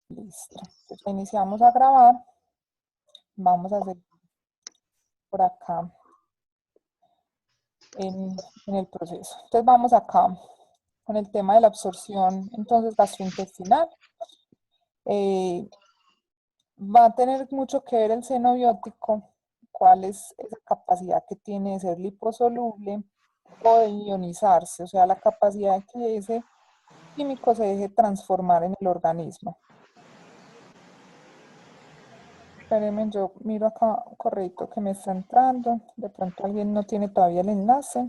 Listo. Entonces, ya iniciamos a grabar. Vamos a hacer por acá en el proceso. Entonces vamos acá con el tema de la absorción entonces gastrointestinal. Va a tener mucho que ver el seno biótico, cuál es esa capacidad que tiene de ser liposoluble o de ionizarse, o sea, la capacidad de que ese químico se deje transformar en el organismo. Espérenme, yo miro acá un correito que me está entrando. De pronto alguien no tiene todavía el enlace.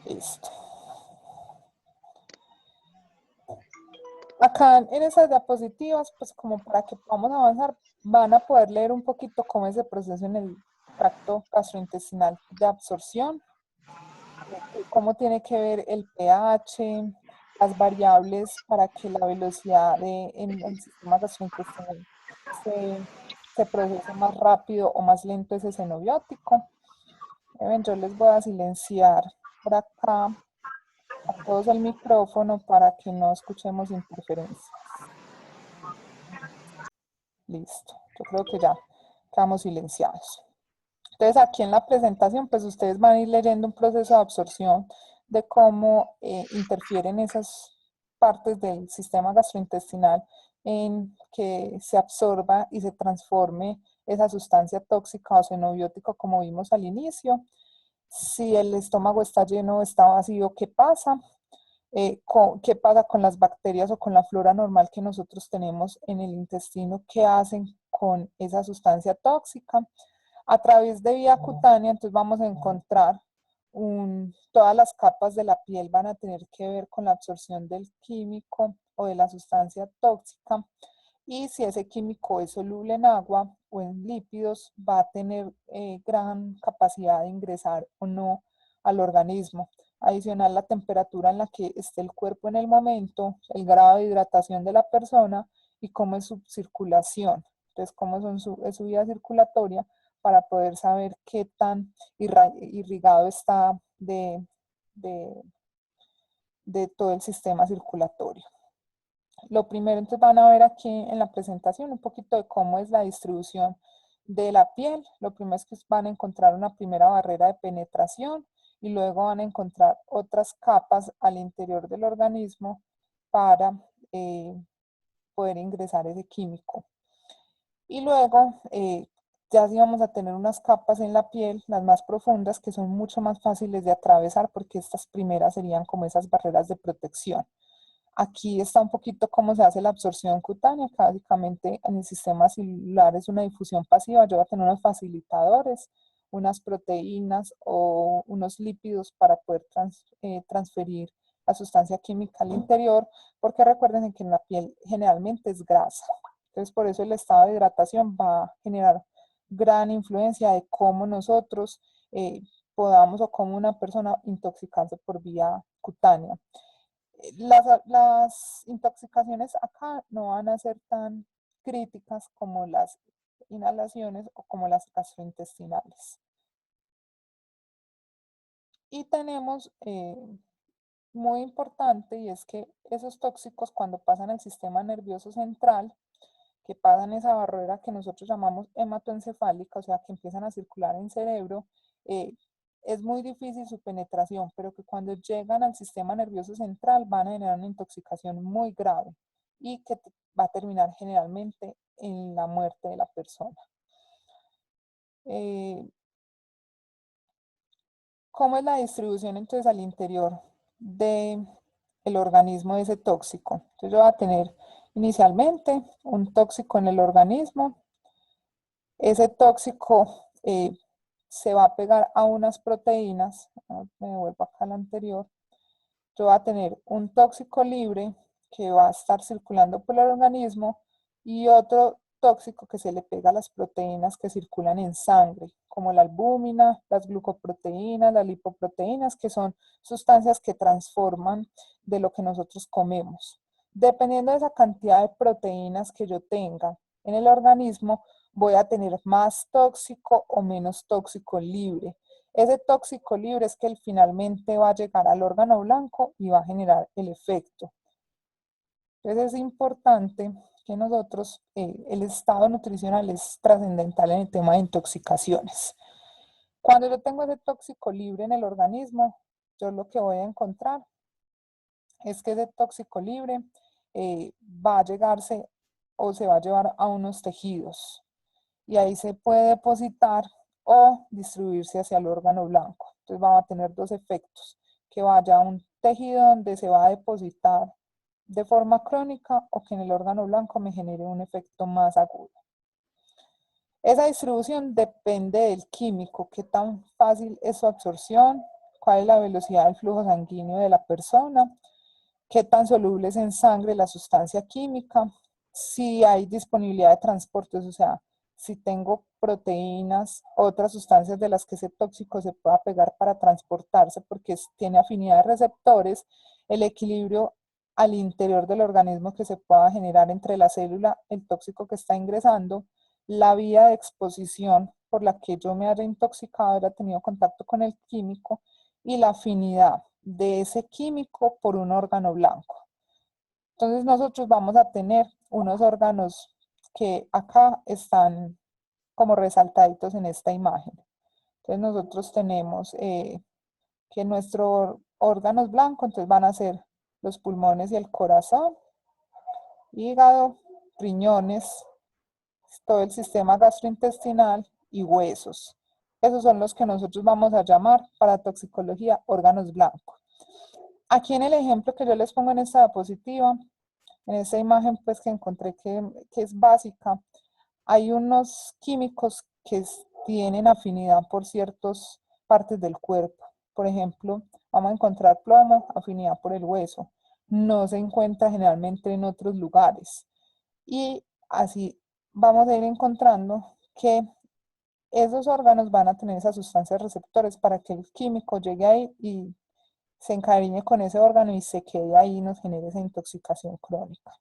Listo. Acá en esas diapositivas, pues como para que podamos avanzar, van a poder leer un poquito cómo es el proceso en el tracto gastrointestinal de absorción, cómo tiene que ver el pH, las variables para que la velocidad en el sistema gastrointestinal se procese más rápido o más lento ese xenobiótico. Ven, yo les voy a silenciar por acá a todos el micrófono para que no escuchemos interferencias. Listo, yo creo que ya quedamos silenciados. Entonces aquí en la presentación pues ustedes van a ir leyendo un proceso de absorción de cómo interfieren esas partes del sistema gastrointestinal en que se absorba y se transforme esa sustancia tóxica o xenobiótico como vimos al inicio. Si el estómago está lleno o está vacío, ¿qué pasa? ¿Qué pasa con las bacterias o con la flora normal que nosotros tenemos en el intestino? ¿Qué hacen con esa sustancia tóxica? A través de vía cutánea, entonces vamos a encontrar todas las capas de la piel van a tener que ver con la absorción del químico o de la sustancia tóxica. Y si ese químico es soluble en agua o en lípidos, va a tener gran capacidad de ingresar o no al organismo. Adicional, la temperatura en la que esté el cuerpo en el momento, el grado de hidratación de la persona y cómo es su circulación. Entonces, cómo es su vida circulatoria para poder saber qué tan irrigado está de, de todo el sistema circulatorio. Lo primero, entonces van a ver aquí en la presentación un poquito de cómo es la distribución de la piel. Lo primero es que van a encontrar una primera barrera de penetración y luego van a encontrar otras capas al interior del organismo para poder ingresar ese químico. Y luego ya sí vamos a tener unas capas en la piel, las más profundas, que son mucho más fáciles de atravesar porque estas primeras serían como esas barreras de protección. Aquí está un poquito cómo se hace la absorción cutánea, que básicamente en el sistema celular es una difusión pasiva. Yo voy a tener unos facilitadores, unas proteínas o unos lípidos para poder transferir la sustancia química al interior, porque recuerden que en la piel generalmente es grasa. Entonces por eso el estado de hidratación va a generar gran influencia de cómo nosotros podamos o cómo una persona intoxicarse por vía cutánea. Las intoxicaciones acá no van a ser tan críticas como las inhalaciones o como las gastrointestinales. Y tenemos muy importante, y es que esos tóxicos cuando pasan al sistema nervioso central, que pasan esa barrera que nosotros llamamos hematoencefálica, o sea, que empiezan a circular en cerebro, es muy difícil su penetración, pero que cuando llegan al sistema nervioso central van a generar una intoxicación muy grave y que va a terminar generalmente en la muerte de la persona. ¿Cómo es la distribución entonces al interior del organismo de ese tóxico? Entonces yo voy a tener inicialmente un tóxico en el organismo. Ese tóxico se va a pegar a unas proteínas. Me devuelvo acá al anterior. Yo voy a tener un tóxico libre que va a estar circulando por el organismo y otro tóxico que se le pega a las proteínas que circulan en sangre, como la albúmina, las glucoproteínas, las lipoproteínas, que son sustancias que transforman de lo que nosotros comemos. Dependiendo de esa cantidad de proteínas que yo tenga en el organismo, voy a tener más tóxico o menos tóxico libre. Ese tóxico libre es que él finalmente va a llegar al órgano blanco y va a generar el efecto. Entonces es importante que nosotros, el estado nutricional es trascendental en el tema de intoxicaciones. Cuando yo tengo ese tóxico libre en el organismo, yo lo que voy a encontrar es que ese tóxico libre va a llegarse o se va a llevar a unos tejidos y ahí se puede depositar o distribuirse hacia el órgano blanco. Entonces va a tener dos efectos, que vaya a un tejido donde se va a depositar de forma crónica o que en el órgano blanco me genere un efecto más agudo. Esa distribución depende del químico, qué tan fácil es su absorción, cuál es la velocidad del flujo sanguíneo de la persona, qué tan soluble es en sangre la sustancia química, si hay disponibilidad de transportes, o sea, si tengo proteínas, otras sustancias de las que ese tóxico se pueda pegar para transportarse porque tiene afinidad de receptores, el equilibrio al interior del organismo que se pueda generar entre la célula, el tóxico que está ingresando, la vía de exposición por la que yo me haya intoxicado, haya tenido contacto con el químico y la afinidad de ese químico por un órgano blanco. Entonces nosotros vamos a tener unos órganos que acá están como resaltaditos en esta imagen. Entonces nosotros tenemos que nuestros órganos blancos entonces van a ser los pulmones y el corazón, hígado, riñones, todo el sistema gastrointestinal y huesos. Esos son los que nosotros vamos a llamar para toxicología órganos blancos. Aquí en el ejemplo que yo les pongo en esta diapositiva, en esta imagen pues que encontré que es básica, hay unos químicos que tienen afinidad por ciertas partes del cuerpo. Por ejemplo, vamos a encontrar plomo, afinidad por el hueso. No se encuentra generalmente en otros lugares. Y así vamos a ir encontrando que esos órganos van a tener esas sustancias receptores para que el químico llegue ahí y se encariñe con ese órgano y se quede ahí y nos genere esa intoxicación crónica.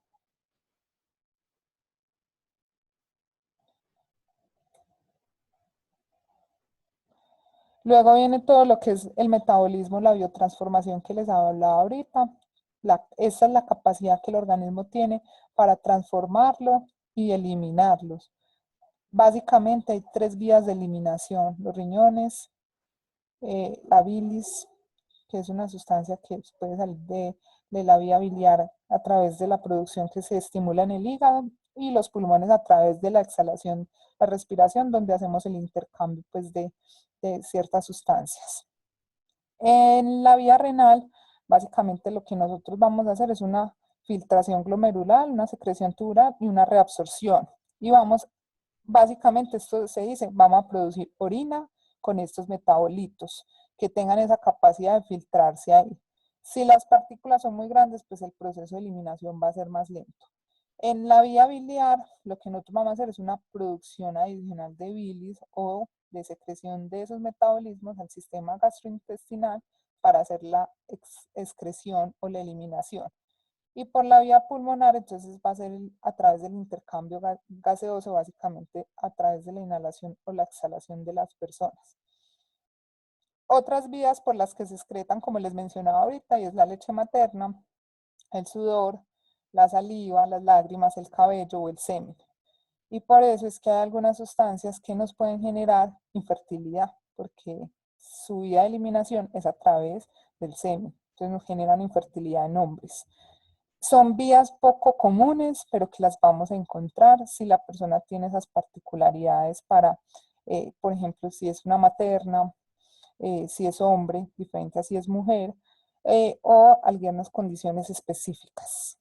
Luego viene todo lo que es el metabolismo, la biotransformación que les hablaba ahorita. Esa es la capacidad que el organismo tiene para transformarlo y eliminarlos. Básicamente hay tres vías de eliminación: los riñones, la bilis, que es una sustancia que puede salir de la vía biliar a través de la producción que se estimula en el hígado, y los pulmones a través de la exhalación, la respiración, donde hacemos el intercambio pues, de ciertas sustancias. En la vía renal, básicamente lo que nosotros vamos a hacer es una filtración glomerular, una secreción tubular y una reabsorción. Y vamos, básicamente esto se dice, vamos a producir orina con estos metabolitos que tengan esa capacidad de filtrarse ahí. Si las partículas son muy grandes, pues el proceso de eliminación va a ser más lento. En la vía biliar, lo que nosotros vamos a hacer es una producción adicional de bilis o de secreción de esos metabolismos al sistema gastrointestinal para hacer la excreción o la eliminación. Y por la vía pulmonar, entonces va a ser a través del intercambio gaseoso, básicamente a través de la inhalación o la exhalación de las personas. Otras vías por las que se excretan, como les mencionaba ahorita, y es la leche materna, el sudor, la saliva, las lágrimas, el cabello o el semen. Y por eso es que hay algunas sustancias que nos pueden generar infertilidad, porque su vía de eliminación es a través del semen. Entonces nos generan infertilidad en hombres. Son vías poco comunes, pero que las vamos a encontrar si la persona tiene esas particularidades para, por ejemplo, si es una materna, si es hombre, diferente a si es mujer, o algunas condiciones específicas.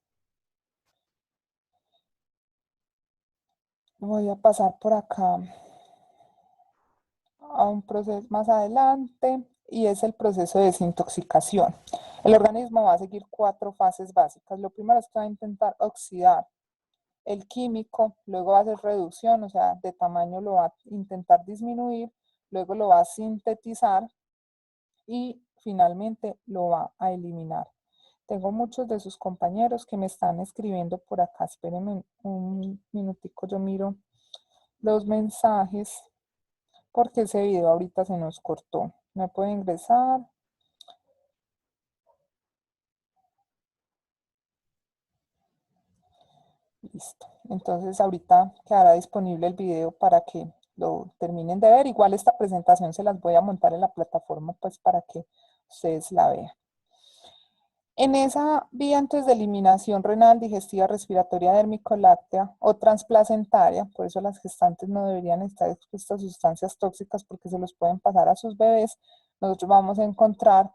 Voy a pasar por acá a un proceso más adelante y es el proceso de desintoxicación. El organismo va a seguir cuatro fases básicas. Lo primero es que va a intentar oxidar el químico, luego va a hacer reducción, o sea, de tamaño lo va a intentar disminuir, luego lo va a sintetizar y finalmente lo va a eliminar. Tengo muchos de sus compañeros que me están escribiendo por acá. Espérenme un minutico, yo miro los mensajes porque ese video ahorita se nos cortó. No puede ingresar. Listo. Entonces ahorita quedará disponible el video para que lo terminen de ver. Igual esta presentación se las voy a montar en la plataforma pues para que ustedes la vean. En esa vía entonces de eliminación renal, digestiva, respiratoria, dérmico-láctea o transplacentaria, por eso las gestantes no deberían estar expuestas a sustancias tóxicas porque se los pueden pasar a sus bebés, nosotros vamos a encontrar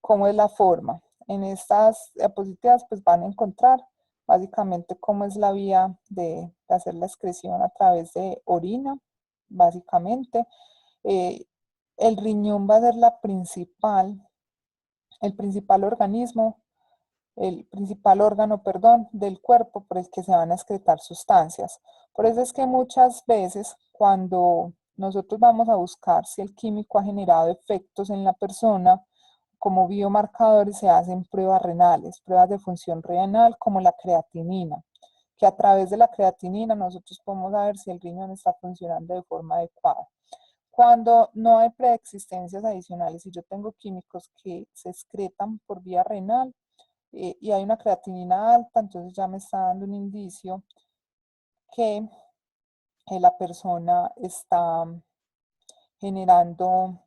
cómo es la forma. En estas diapositivas pues van a encontrar básicamente cómo es la vía de hacer la excreción a través de orina, básicamente. El riñón va a ser el principal organismo, el principal órgano, perdón, del cuerpo por el que se van a excretar sustancias. Por eso es que muchas veces cuando nosotros vamos a buscar si el químico ha generado efectos en la persona, como biomarcadores se hacen pruebas renales, pruebas de función renal como la creatinina, que a través de la creatinina nosotros podemos saber si el riñón está funcionando de forma adecuada. Cuando no hay preexistencias adicionales y yo tengo químicos que se excretan por vía renal, y hay una creatinina alta, entonces ya me está dando un indicio que la persona está generando,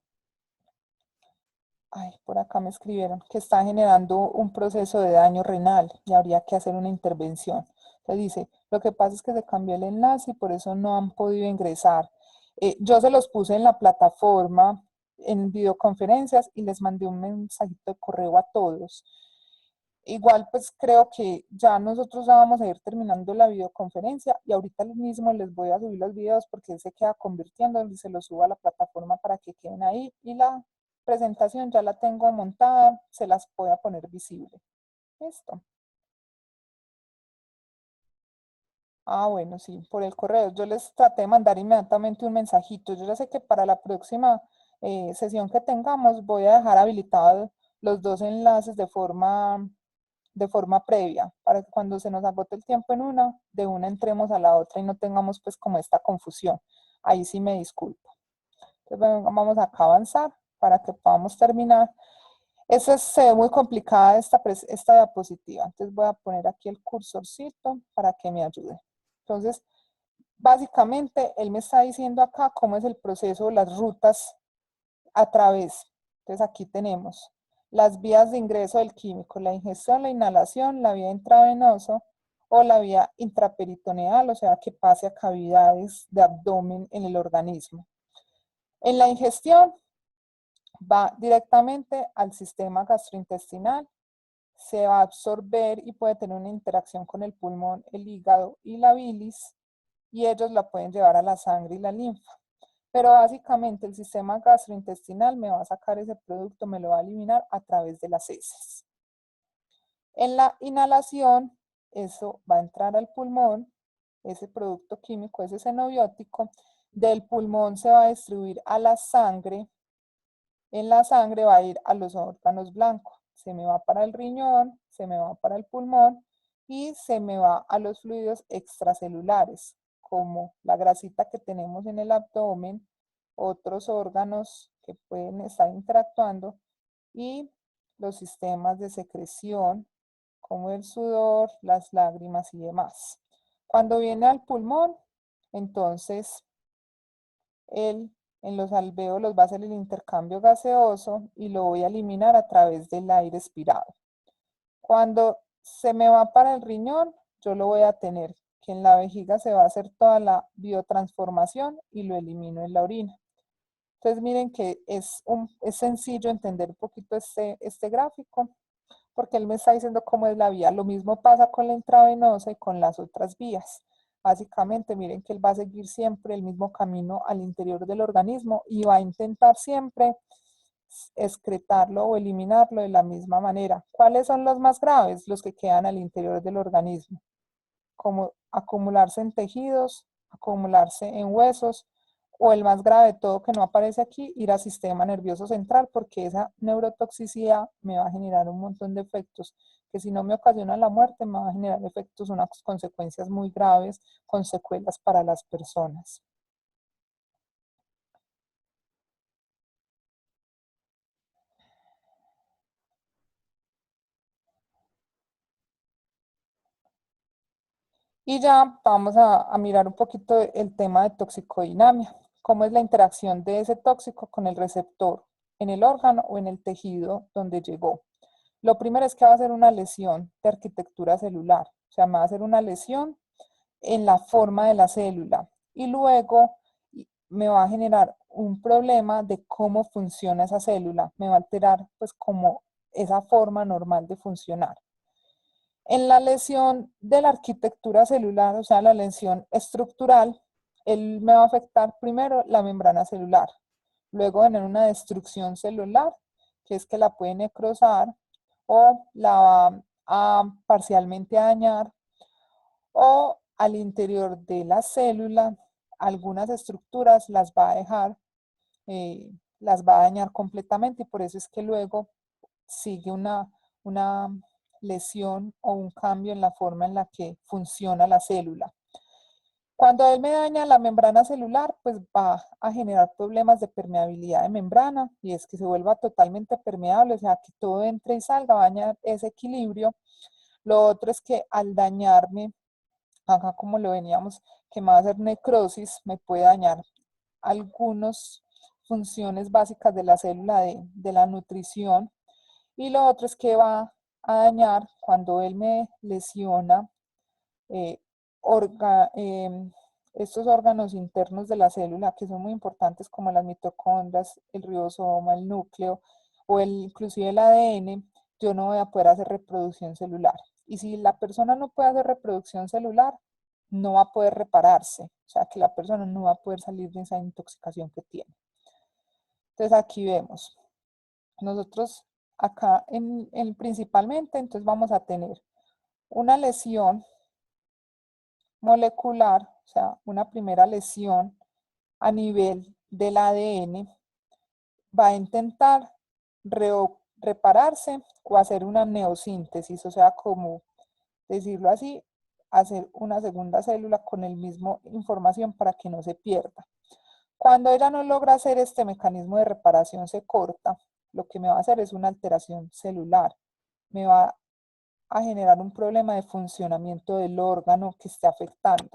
ay, por acá me escribieron, que está generando un proceso de daño renal y habría que hacer una intervención. Entonces dice, lo que pasa es que se cambió el enlace y por eso no han podido ingresar. Yo se los puse en la plataforma en videoconferencias y les mandé un mensajito de correo a todos. Igual pues creo que ya nosotros ya vamos a ir terminando la videoconferencia y ahorita mismo les voy a subir los videos porque él se queda convirtiendo y se los subo a la plataforma para que queden ahí y la presentación ya la tengo montada, se las voy a poner visible. Listo. Ah, bueno, sí, por el correo. Yo les traté de mandar inmediatamente un mensajito. Yo ya sé que para la próxima sesión que tengamos voy a dejar habilitados los dos enlaces de forma previa, para que cuando se nos agote el tiempo en una, de una entremos a la otra y no tengamos pues como esta confusión. Ahí sí me disculpo. Entonces vamos acá a avanzar para que podamos terminar. Se ve muy complicada esta diapositiva, entonces voy a poner aquí el cursorcito para que me ayude. Entonces, básicamente, él me está diciendo acá cómo es el proceso, las rutas a través. Entonces aquí tenemos las vías de ingreso del químico, la ingestión, la inhalación, la vía intravenosa o la vía intraperitoneal, o sea, que pase a cavidades de abdomen en el organismo. En la ingestión va directamente al sistema gastrointestinal, se va a absorber y puede tener una interacción con el pulmón, el hígado y la bilis, y ellos la pueden llevar a la sangre y la linfa. Pero básicamente el sistema gastrointestinal me va a sacar ese producto, me lo va a eliminar a través de las heces. En la inhalación, eso va a entrar al pulmón, ese producto químico, ese xenobiótico, del pulmón se va a distribuir a la sangre, en la sangre va a ir a los órganos blancos, se me va para el riñón, se me va para el pulmón y se me va a los fluidos extracelulares, como la grasita que tenemos en el abdomen, otros órganos que pueden estar interactuando y los sistemas de secreción, como el sudor, las lágrimas y demás. Cuando viene al pulmón, entonces en los alvéolos va a hacer el intercambio gaseoso y lo voy a eliminar a través del aire expirado. Cuando se me va para el riñón, yo lo voy a tener que en la vejiga se va a hacer toda la biotransformación y lo elimino en la orina. Entonces miren que es sencillo entender un poquito este gráfico porque él me está diciendo cómo es la vía. Lo mismo pasa con la intravenosa y con las otras vías. Básicamente, miren que él va a seguir siempre el mismo camino al interior del organismo y va a intentar siempre excretarlo o eliminarlo de la misma manera. ¿Cuáles son los más graves? Los que quedan al interior del organismo, como acumularse en tejidos, acumularse en huesos, o el más grave de todo que no aparece aquí, ir al sistema nervioso central, porque esa neurotoxicidad me va a generar un montón de efectos, que si no me ocasiona la muerte, me va a generar efectos, unas consecuencias muy graves, con secuelas para las personas. Y ya vamos a mirar un poquito el tema de toxicodinamia, cómo es la interacción de ese tóxico con el receptor en el órgano o en el tejido donde llegó. Lo primero es que va a ser una lesión de arquitectura celular, o sea, me va a hacer una lesión en la forma de la célula y luego me va a generar un problema de cómo funciona esa célula, me va a alterar pues como esa forma normal de funcionar. En la lesión de la arquitectura celular, o sea, la lesión estructural, él me va a afectar primero la membrana celular, luego tener una destrucción celular, que es que la puede necrosar o la va a parcialmente dañar, o al interior de la célula, algunas estructuras las va a dejar, las va a dañar completamente y por eso es que luego sigue una lesión o un cambio en la forma en la que funciona la célula. Cuando él me daña la membrana celular, pues va a generar problemas de permeabilidad de membrana y es que se vuelva totalmente permeable, o sea, que todo entre y salga, va a dañar ese equilibrio. Lo otro es que al dañarme, acá como lo veníamos, que me va a hacer necrosis, me puede dañar algunas funciones básicas de la célula de la nutrición. Y lo otro es que va a dañar cuando él me lesiona eh, orga, estos órganos internos de la célula que son muy importantes como las mitocondrias, el ribosoma, el núcleo o inclusive el ADN, yo no voy a poder hacer reproducción celular. Y si la persona no puede hacer reproducción celular, no va a poder repararse. O sea, que la persona no va a poder salir de esa intoxicación que tiene. Entonces aquí vemos, nosotros acá principalmente, entonces vamos a tener una lesión molecular, o sea, una primera lesión a nivel del ADN, va a intentar repararse o hacer una neosíntesis, o sea, como decirlo así, hacer una segunda célula con el mismo información para que no se pierda. Cuando ella no logra hacer este mecanismo de reparación, se corta, lo que me va a hacer es una alteración celular. Me va a generar un problema de funcionamiento del órgano que esté afectando.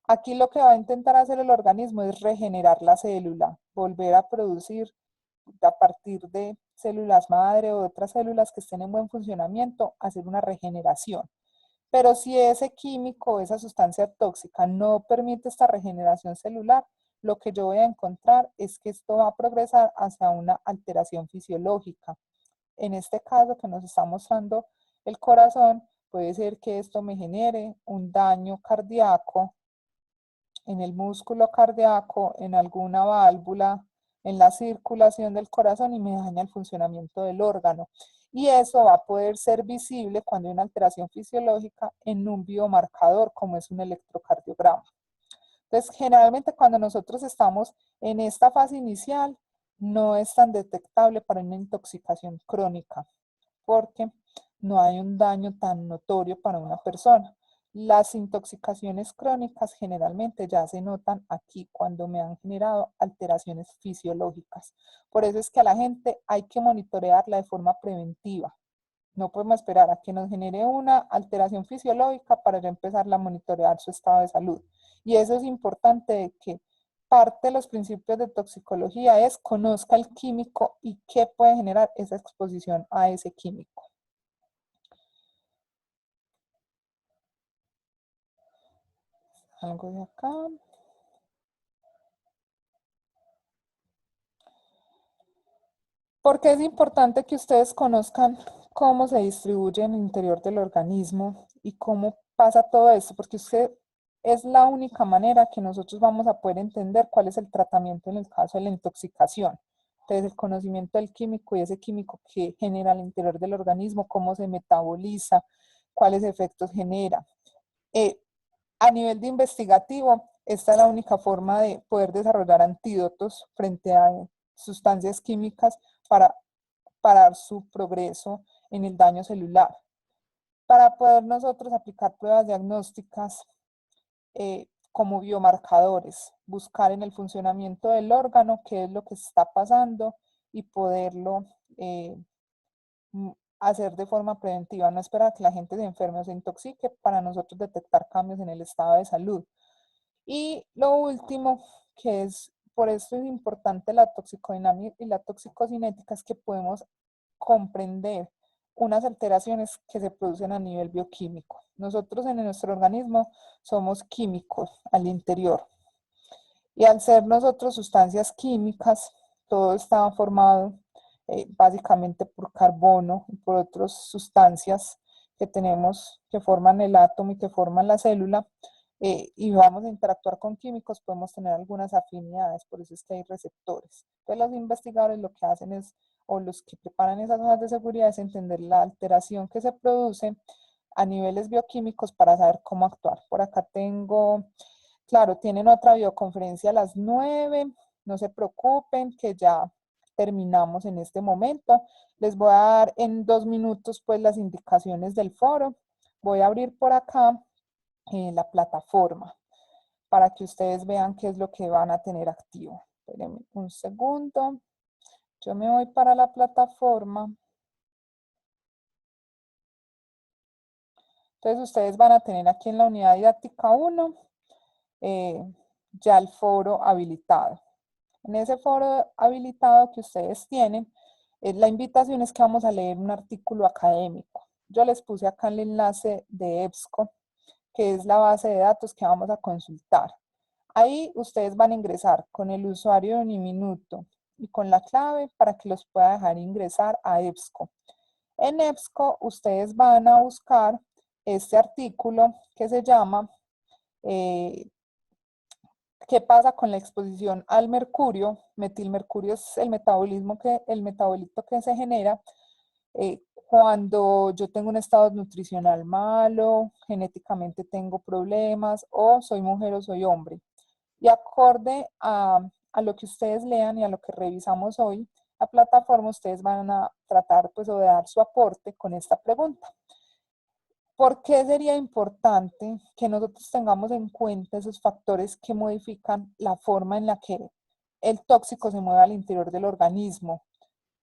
Aquí lo que va a intentar hacer el organismo es regenerar la célula, volver a producir a partir de células madre o otras células que estén en buen funcionamiento, hacer una regeneración. Pero si ese químico, esa sustancia tóxica no permite esta regeneración celular, lo que yo voy a encontrar es que esto va a progresar hacia una alteración fisiológica. En este caso que nos está mostrando el corazón, puede ser que esto me genere un daño cardíaco en el músculo cardíaco, en alguna válvula, en la circulación del corazón y me daña el funcionamiento del órgano. Y eso va a poder ser visible cuando hay una alteración fisiológica en un biomarcador como es un electrocardiograma. Entonces, generalmente cuando nosotros estamos en esta fase inicial, no es tan detectable para una intoxicación crónica, porque no hay un daño tan notorio para una persona. Las intoxicaciones crónicas generalmente ya se notan aquí cuando me han generado alteraciones fisiológicas. Por eso es que a la gente hay que monitorearla de forma preventiva. No podemos esperar a que nos genere una alteración fisiológica para ya empezar a monitorear su estado de salud. Y eso es importante de que parte de los principios de toxicología es conozca el químico y qué puede generar esa exposición a ese químico. Algo de acá. Porque es importante que ustedes conozcan cómo se distribuye en el interior del organismo y cómo pasa todo esto, porque usted es la única manera que nosotros vamos a poder entender cuál es el tratamiento en el caso de la intoxicación. Entonces, el conocimiento del químico y ese químico que genera al interior del organismo, cómo se metaboliza, cuáles efectos genera. Eh, a nivel de investigativo, esta es la única forma de poder desarrollar antídotos frente a sustancias químicas para parar su progreso en el daño celular. Para poder nosotros aplicar pruebas diagnósticas como biomarcadores, buscar en el funcionamiento del órgano qué es lo que está pasando y poderlo hacer de forma preventiva, no esperar a que la gente se enferme o se intoxique para nosotros detectar cambios en el estado de salud. Y lo último, que es, por eso es importante la toxicodinamia y la toxicocinética, es que podemos comprender unas alteraciones que se producen a nivel bioquímico. Nosotros en nuestro organismo somos químicos al interior. Y al ser nosotros sustancias químicas, todo está formado básicamente por carbono y por otras sustancias que tenemos, que forman el átomo y que forman la célula, y vamos a interactuar con químicos, podemos tener algunas afinidades, por eso es que hay receptores. Entonces los investigadores lo que hacen es, o los que preparan esas zonas de seguridad, es entender la alteración que se produce a niveles bioquímicos para saber cómo actuar. Por acá tengo, claro, tienen otra videoconferencia a las 9, no se preocupen que ya terminamos en este momento. Les voy a dar en 2 minutos pues las indicaciones del foro. Voy a abrir por acá la plataforma para que ustedes vean qué es lo que van a tener activo. Espérenme un segundo. Yo me voy para la plataforma. Entonces ustedes van a tener aquí en la unidad didáctica 1 ya el foro habilitado. En ese foro habilitado que ustedes tienen, la invitación es que vamos a leer un artículo académico. Yo les puse acá el enlace de EBSCO, que es la base de datos que vamos a consultar. Ahí ustedes van a ingresar con el usuario de Uniminuto y con la clave para que los pueda dejar ingresar a EBSCO. En EBSCO ustedes van a buscar este artículo que se llama ¿qué pasa con la exposición al mercurio? Metilmercurio es el metabolito que se genera cuando yo tengo un estado nutricional malo, genéticamente tengo problemas, o soy mujer o soy hombre. Y acorde a lo que ustedes lean y a lo que revisamos hoy, la plataforma, ustedes van a tratar pues o de dar su aporte con esta pregunta. ¿Por qué sería importante que nosotros tengamos en cuenta esos factores que modifican la forma en la que el tóxico se mueve al interior del organismo,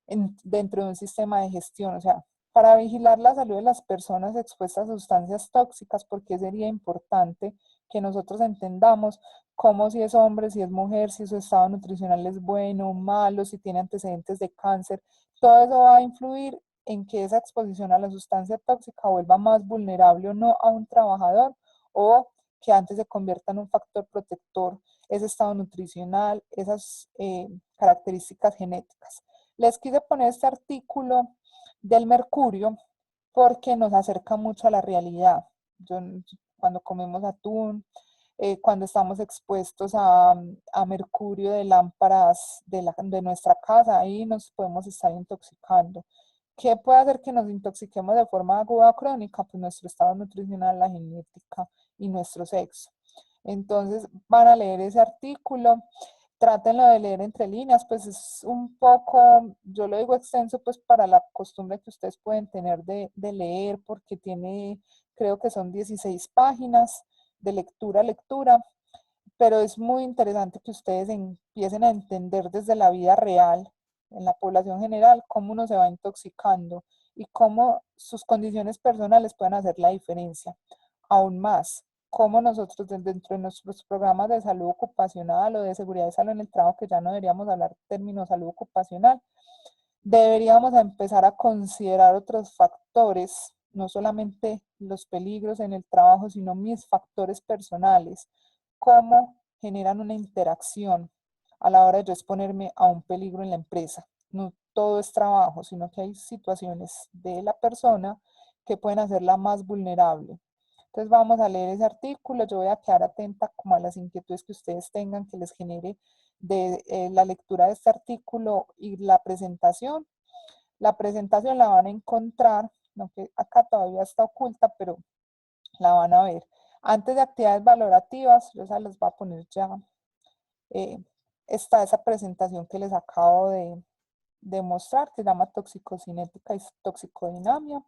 dentro de un sistema de gestión? O sea, para vigilar la salud de las personas expuestas a sustancias tóxicas, ¿por qué sería importante que nosotros entendamos cómo, si es hombre, si es mujer, si su estado nutricional es bueno o malo, si tiene antecedentes de cáncer? Todo eso va a influir en que esa exposición a la sustancia tóxica vuelva más vulnerable o no a un trabajador, o que antes se convierta en un factor protector ese estado nutricional, esas características genéticas. Les quise poner este artículo del mercurio porque nos acerca mucho a la realidad. Cuando comemos atún, cuando estamos expuestos a mercurio de lámparas de nuestra casa, ahí nos podemos estar intoxicando. ¿Qué puede hacer que nos intoxiquemos de forma aguda o crónica? Pues nuestro estado nutricional, la genética y nuestro sexo. Entonces van a leer ese artículo, trátenlo de leer entre líneas, pues es un poco, yo lo digo extenso, pues para la costumbre que ustedes pueden tener de leer, porque tiene, creo que son 16 páginas de lectura a lectura, pero es muy interesante que ustedes empiecen a entender desde la vida real, en la población general, cómo uno se va intoxicando y cómo sus condiciones personales pueden hacer la diferencia. Aún más, cómo nosotros dentro de nuestros programas de salud ocupacional o de seguridad de salud en el trabajo, que ya no deberíamos hablar término salud ocupacional, deberíamos empezar a considerar otros factores, no solamente los peligros en el trabajo, sino mis factores personales, cómo generan una interacción a la hora de yo exponerme a un peligro en la empresa. No todo es trabajo, sino que hay situaciones de la persona que pueden hacerla más vulnerable. Entonces vamos a leer ese artículo. Yo voy a quedar atenta como a las inquietudes que ustedes tengan, que les genere de la lectura de este artículo y la presentación. La presentación la van a encontrar, aunque acá todavía está oculta, pero la van a ver. Antes de actividades valorativas, yo se las voy a poner ya. Está esa presentación que les acabo de mostrar, que se llama toxicocinética y toxicodinamia,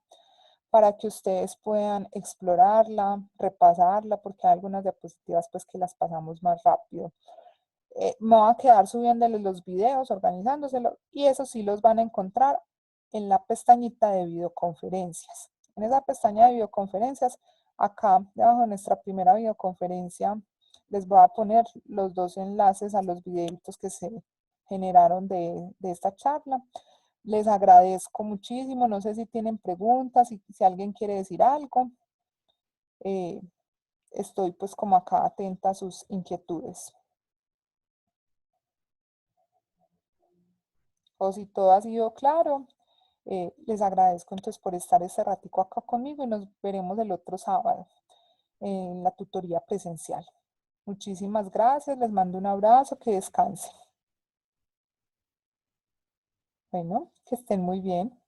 para que ustedes puedan explorarla, repasarla, porque hay algunas diapositivas pues que las pasamos más rápido. Me voy a quedar subiéndoles los videos, organizándoselo, y eso sí los van a encontrar en la pestañita de videoconferencias. En esa pestaña de videoconferencias, acá debajo de nuestra primera videoconferencia, les voy a poner los dos enlaces a los videitos que se generaron de esta charla. Les agradezco muchísimo. No sé si tienen preguntas, si alguien quiere decir algo. Estoy pues como acá atenta a sus inquietudes. O si todo ha sido claro, les agradezco entonces por estar este ratico acá conmigo y nos veremos el otro sábado en la tutoría presencial. Muchísimas gracias, les mando un abrazo, que descansen. Bueno, que estén muy bien.